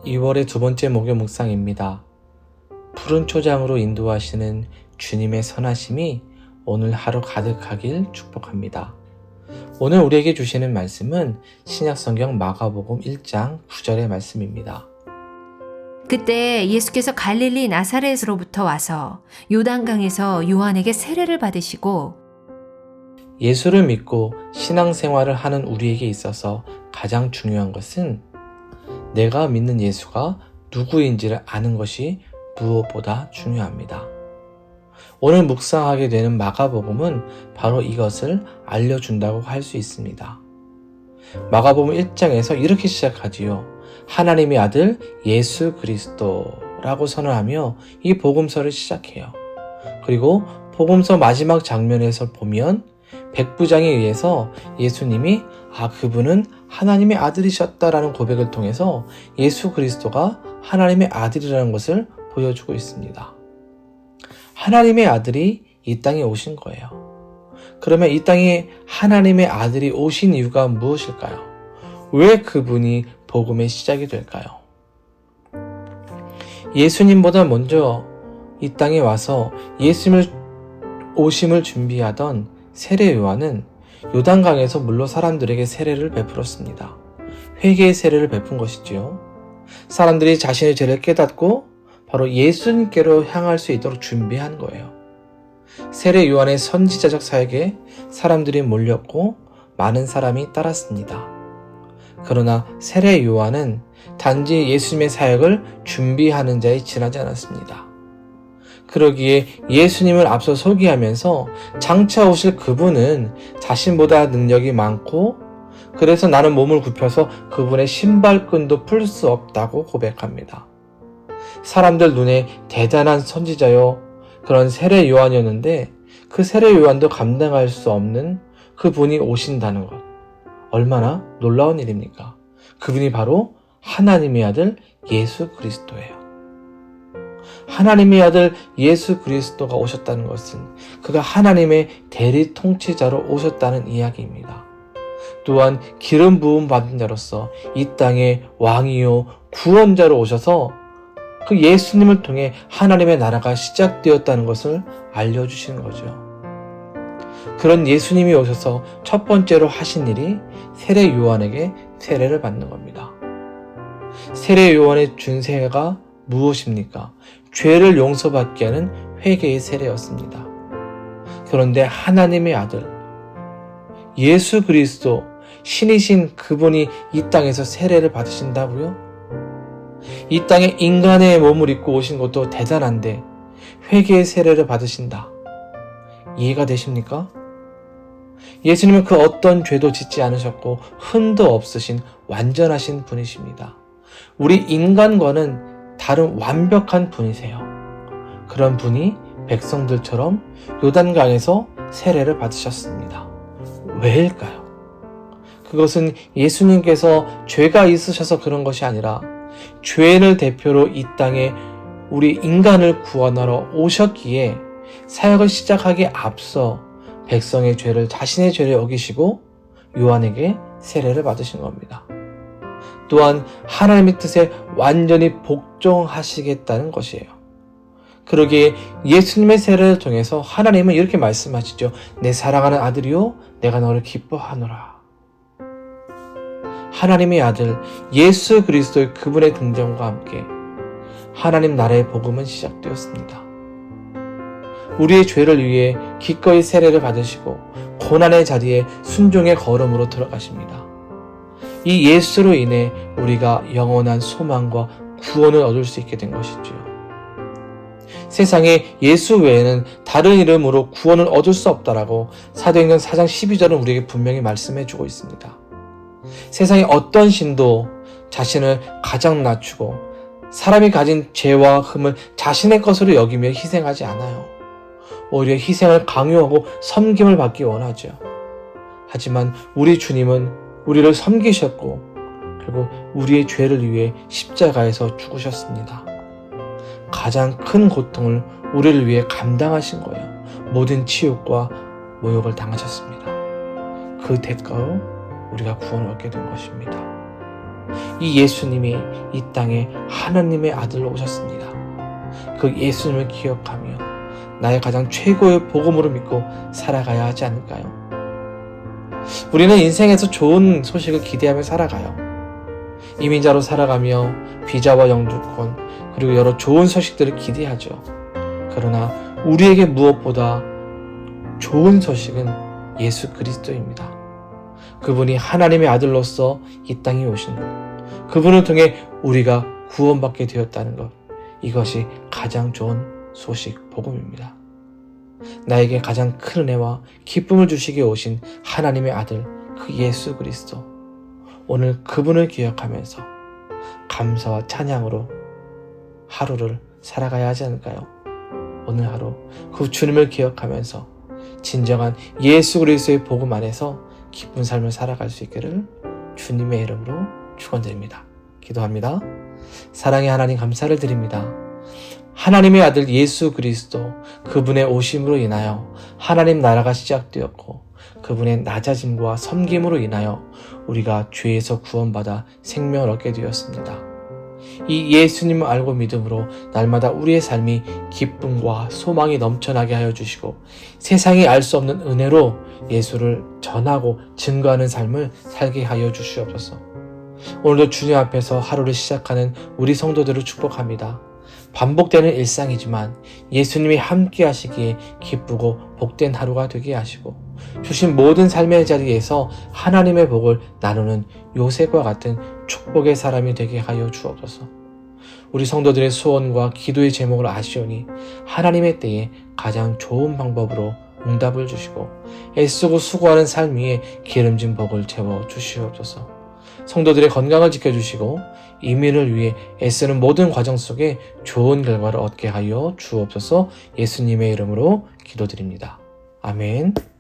2월의 두 번째 목요 묵상입니다. 푸른 초장으로 인도하시는 주님의 선하심이 오늘 하루 가득하길 축복합니다. 오늘 우리에게 주시는 말씀은 신약성경 마가복음 1장 9절의 말씀입니다. 그때 예수께서 갈릴리 나사렛으로부터 와서 요단강에서 요한에게 세례를 받으시고 예수를 믿고 신앙생활을 하는 우리에게 있어서 가장 중요한 것은 내가 믿는 예수가 누구인지를 아는 것이 무엇보다 중요합니다. 오늘 묵상하게 되는 마가복음은 바로 이것을 알려준다고 할 수 있습니다. 마가복음 1장에서 이렇게 시작하지요. 하나님의 아들 예수 그리스도라고 선언하며 이 복음서를 시작해요. 그리고 복음서 마지막 장면에서 보면 백부장에 의해서 예수님이 그분은 하나님의 아들이셨다라는 고백을 통해서 예수 그리스도가 하나님의 아들이라는 것을 보여주고 있습니다. 하나님의 아들이 이 땅에 오신 거예요. 그러면 이 땅에 하나님의 아들이 오신 이유가 무엇일까요? 왜 그분이 복음의 시작이 될까요? 예수님보다 먼저 이 땅에 와서 예수님을 오심을 준비하던 세례 요한은 요단강에서 물로 사람들에게 세례를 베풀었습니다. 회개의 세례를 베푼 것이지요. 사람들이 자신의 죄를 깨닫고 바로 예수님께로 향할 수 있도록 준비한 거예요. 세례 요한의 선지자적 사역에 사람들이 몰렸고 많은 사람이 따랐습니다. 그러나 세례 요한은 단지 예수님의 사역을 준비하는 자에 지나지 않았습니다. 그러기에 예수님을 앞서 소개하면서 장차 오실 그분은 자신보다 능력이 많고 그래서 나는 몸을 굽혀서 그분의 신발끈도 풀 수 없다고 고백합니다. 사람들 눈에 대단한 선지자요 그런 세례 요한이었는데 그 세례 요한도 감당할 수 없는 그분이 오신다는 것 얼마나 놀라운 일입니까? 그분이 바로 하나님의 아들 예수 그리스도예요. 하나님의 아들 예수 그리스도가 오셨다는 것은 그가 하나님의 대리 통치자로 오셨다는 이야기입니다. 또한 기름 부음 받은 자로서 이 땅의 왕이요 구원자로 오셔서 그 예수님을 통해 하나님의 나라가 시작되었다는 것을 알려주시는 거죠. 그런 예수님이 오셔서 첫 번째로 하신 일이 세례 요한에게 세례를 받는 겁니다. 세례 요한의 준세가 무엇입니까? 죄를 용서받게 하는 회개의 세례였습니다. 그런데 하나님의 아들 예수 그리스도 신이신 그분이 이 땅에서 세례를 받으신다고요? 이 땅에 인간의 몸을 입고 오신 것도 대단한데 회개의 세례를 받으신다. 이해가 되십니까? 예수님은 그 어떤 죄도 짓지 않으셨고 흠도 없으신 완전하신 분이십니다. 우리 인간과는 다른 완벽한 분이세요. 그런 분이 백성들처럼 요단강에서 세례를 받으셨습니다. 왜일까요? 그것은 예수님께서 죄가 있으셔서 그런 것이 아니라 죄인을 대표로 이 땅에 우리 인간을 구원하러 오셨기에 사역을 시작하기에 앞서 백성의 죄를 자신의 죄를 여기시고 요한에게 세례를 받으신 겁니다. 또한 하나님의 뜻에 완전히 복종하시겠다는 것이에요. 그러기에 예수님의 세례를 통해서 하나님은 이렇게 말씀하시죠. 내 사랑하는 아들이요 내가 너를 기뻐하노라. 하나님의 아들 예수 그리스도의 그분의 등장과 함께 하나님 나라의 복음은 시작되었습니다. 우리의 죄를 위해 기꺼이 세례를 받으시고 고난의 자리에 순종의 걸음으로 들어가십니다. 이 예수로 인해 우리가 영원한 소망과 구원을 얻을 수 있게 된 것이지요. 세상에 예수 외에는 다른 이름으로 구원을 얻을 수 없다라고 사도행전 4장 12절은 우리에게 분명히 말씀해 주고 있습니다. 세상의 어떤 신도 자신을 가장 낮추고 사람이 가진 죄와 흠을 자신의 것으로 여기며 희생하지 않아요. 오히려 희생을 강요하고 섬김을 받기 원하죠. 하지만 우리 주님은 우리를 섬기셨고 그리고 우리의 죄를 위해 십자가에서 죽으셨습니다. 가장 큰 고통을 우리를 위해 감당하신 거예요. 모든 치욕과 모욕을 당하셨습니다. 그 대가로 우리가 구원을 얻게 된 것입니다. 이 예수님이 이 땅에 하나님의 아들로 오셨습니다. 그 예수님을 기억하며 나의 가장 최고의 복음으로 믿고 살아가야 하지 않을까요? 우리는 인생에서 좋은 소식을 기대하며 살아가요. 이민자로 살아가며 비자와 영주권 그리고 여러 좋은 소식들을 기대하죠. 그러나 우리에게 무엇보다 좋은 소식은 예수 그리스도입니다. 그분이 하나님의 아들로서 이 땅에 오신 것, 그분을 통해 우리가 구원받게 되었다는 것, 이것이 가장 좋은 소식, 복음입니다. 나에게 가장 큰 은혜와 기쁨을 주시기에 오신 하나님의 아들, 그 예수 그리스도, 오늘 그분을 기억하면서 감사와 찬양으로 하루를 살아가야 하지 않을까요? 오늘 하루 그 주님을 기억하면서 진정한 예수 그리스도의 복음 안에서 기쁜 삶을 살아갈 수 있기를 주님의 이름으로 축원드립니다. 기도합니다. 사랑의 하나님 감사를 드립니다. 하나님의 아들 예수 그리스도 그분의 오심으로 인하여 하나님 나라가 시작되었고 그분의 낮아짐과 섬김으로 인하여 우리가 죄에서 구원받아 생명을 얻게 되었습니다. 이 예수님을 알고 믿음으로 날마다 우리의 삶이 기쁨과 소망이 넘쳐나게 하여 주시고 세상이 알 수 없는 은혜로 예수를 전하고 증거하는 삶을 살게 하여 주시옵소서. 오늘도 주님 앞에서 하루를 시작하는 우리 성도들을 축복합니다. 반복되는 일상이지만 예수님이 함께 하시기에 기쁘고 복된 하루가 되게 하시고 주신 모든 삶의 자리에서 하나님의 복을 나누는 요셉과 같은 축복의 사람이 되게 하여 주옵소서. 우리 성도들의 소원과 기도의 제목을 아시오니 하나님의 때에 가장 좋은 방법으로 응답을 주시고 애쓰고 수고하는 삶 위에 기름진 복을 채워 주시옵소서. 성도들의 건강을 지켜주시고 이민을 위해 애쓰는 모든 과정 속에 좋은 결과를 얻게 하여 주옵소서. 예수님의 이름으로 기도드립니다. 아멘.